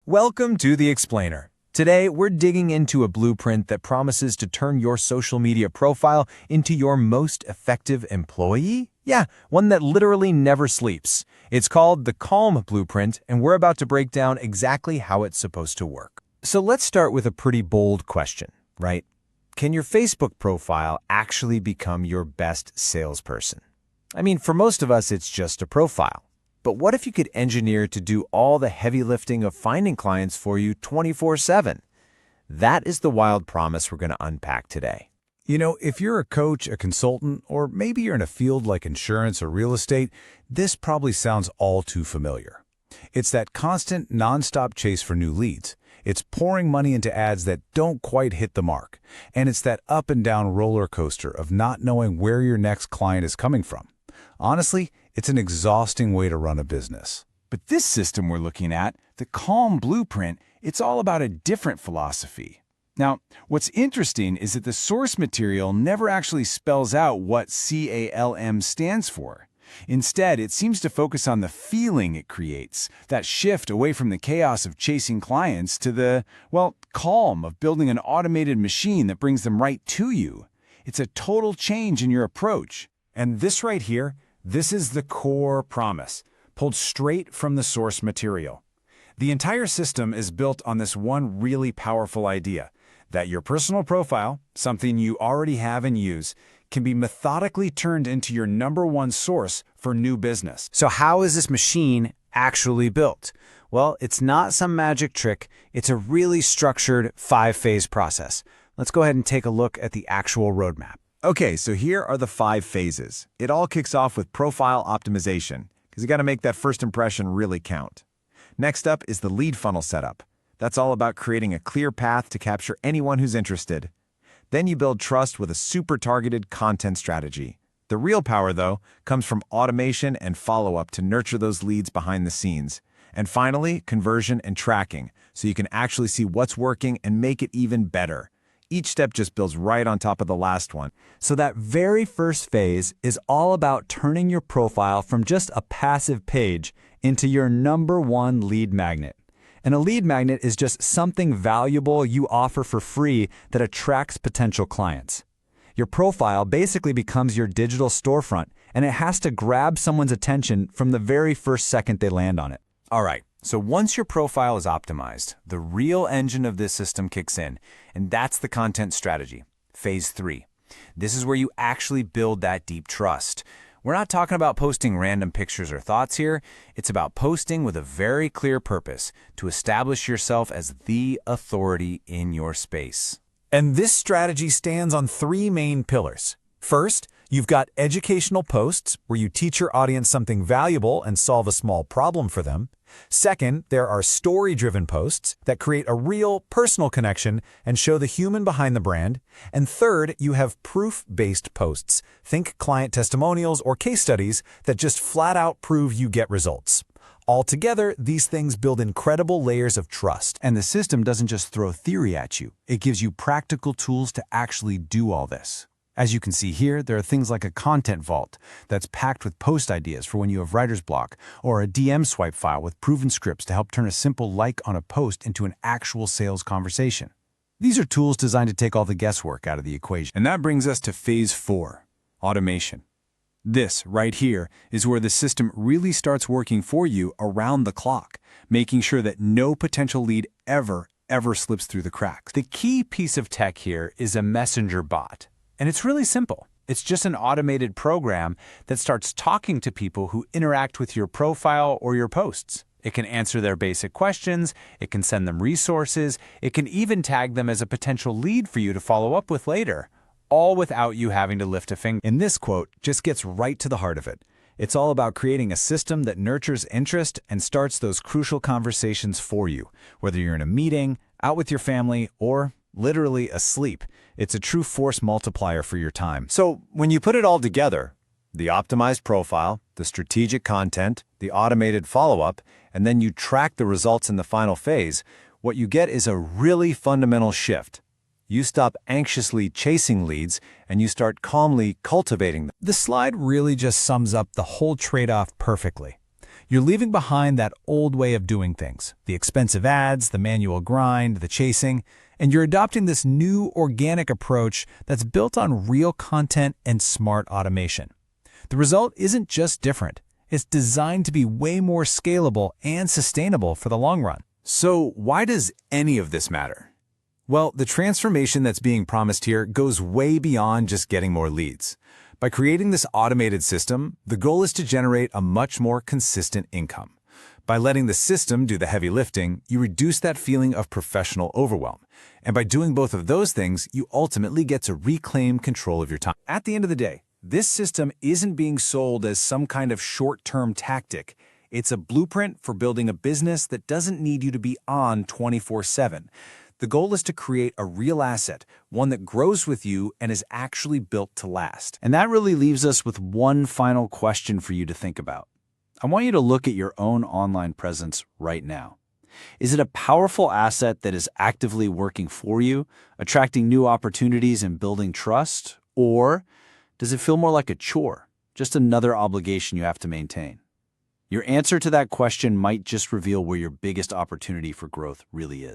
Welcome to The Explainer. Today, we're digging into a blueprint that promises to turn your social media profile into your most effective employee? Yeah, one that literally never sleeps. It's called the Calm Blueprint, and we're about to break down exactly how it's supposed to work. So let's start with a pretty bold question, right? Can your Facebook profile actually become your best salesperson? I mean, for most of us, it's just a profile. But what if you could engineer to do all the heavy lifting of finding clients for you 24/7? That is the wild promise we're going to unpack today. You know, if you're a coach, a consultant, or maybe you're in a field like insurance or real estate, this probably sounds all too familiar. It's that constant, nonstop chase for new leads. It's pouring money into ads that don't quite hit the mark. And it's that up and down roller coaster of not knowing where your next client is coming from. Honestly, it's an exhausting way to run a business. But this system we're looking at, the Calm Blueprint, it's all about a different philosophy. Now, what's interesting is that the source material never actually spells out what CALM stands for. Instead, it seems to focus on the feeling it creates, that shift away from the chaos of chasing clients to the, calm of building an automated machine that brings them right to you. It's a total change in your approach. And this right here, this is the core promise, pulled straight from the source material. The entire system is built on this one really powerful idea, that your personal profile, something you already have and use, can be methodically turned into your #1 source for new business. So how is this machine actually built? Well, it's not some magic trick. It's a really structured 5-phase process. Let's go ahead and take a look at the actual roadmap. Okay, so here are the 5 phases. It all kicks off with profile optimization, because you got to make that first impression really count. Next up is the lead funnel setup. That's all about creating a clear path to capture anyone who's interested. Then you build trust with a super targeted content strategy. The real power, though, comes from automation and follow-up to nurture those leads behind the scenes. And finally, conversion and tracking, so you can actually see what's working and make it even better. Each step just builds right on top of the last one. So that very first phase is all about turning your profile from just a passive page into your #1 lead magnet. And a lead magnet is just something valuable you offer for free that attracts potential clients. Your profile basically becomes your digital storefront, and it has to grab someone's attention from the very first second they land on it. All right, so once your profile is optimized, the real engine of this system kicks in, and that's the content strategy, phase 3. This is where you actually build that deep trust. We're not talking about posting random pictures or thoughts here. It's about posting with a very clear purpose to establish yourself as the authority in your space. And this strategy stands on 3 main pillars. First, you've got educational posts where you teach your audience something valuable and solve a small problem for them. Second, there are story-driven posts that create a real, personal connection and show the human behind the brand. And third, you have proof-based posts. Think client testimonials or case studies that just flat out prove you get results. Altogether, these things build incredible layers of trust. And the system doesn't just throw theory at you. It gives you practical tools to actually do all this. As you can see here, there are things like a content vault that's packed with post ideas for when you have writer's block, or a DM swipe file with proven scripts to help turn a simple like on a post into an actual sales conversation. These are tools designed to take all the guesswork out of the equation. And that brings us to phase 4, automation. This right here is where the system really starts working for you around the clock, making sure that no potential lead ever slips through the cracks. The key piece of tech here is a messenger bot. And it's really simple. It's just an automated program that starts talking to people who interact with your profile or your posts. It can answer their basic questions, it can send them resources, it can even tag them as a potential lead for you to follow up with later, all without you having to lift a finger. And this quote just gets right to the heart of it. It's all about creating a system that nurtures interest and starts those crucial conversations for you, whether you're in a meeting, out with your family, or literally asleep. It's a true force multiplier for your time. So when you put it all together, the optimized profile, the strategic content, the automated follow-up, and then you track the results in the final phase, what you get is a really fundamental shift. You stop anxiously chasing leads and you start calmly cultivating them. The slide really just sums up the whole trade-off perfectly. You're leaving behind that old way of doing things, the expensive ads, the manual grind, the chasing, and you're adopting this new organic approach that's built on real content and smart automation. The result isn't just different. It's designed to be way more scalable and sustainable for the long run. So why does any of this matter? Well, the transformation that's being promised here goes way beyond just getting more leads. By creating this automated system, the goal is to generate a much more consistent income. By letting the system do the heavy lifting, you reduce that feeling of professional overwhelm. And by doing both of those things, you ultimately get to reclaim control of your time. At the end of the day, this system isn't being sold as some kind of short-term tactic. It's a blueprint for building a business that doesn't need you to be on 24/7. The goal is to create a real asset, one that grows with you and is actually built to last. And that really leaves us with one final question for you to think about. I want you to look at your own online presence right now. Is it a powerful asset that is actively working for you, attracting new opportunities and building trust? Or does it feel more like a chore, just another obligation you have to maintain? Your answer to that question might just reveal where your biggest opportunity for growth really is.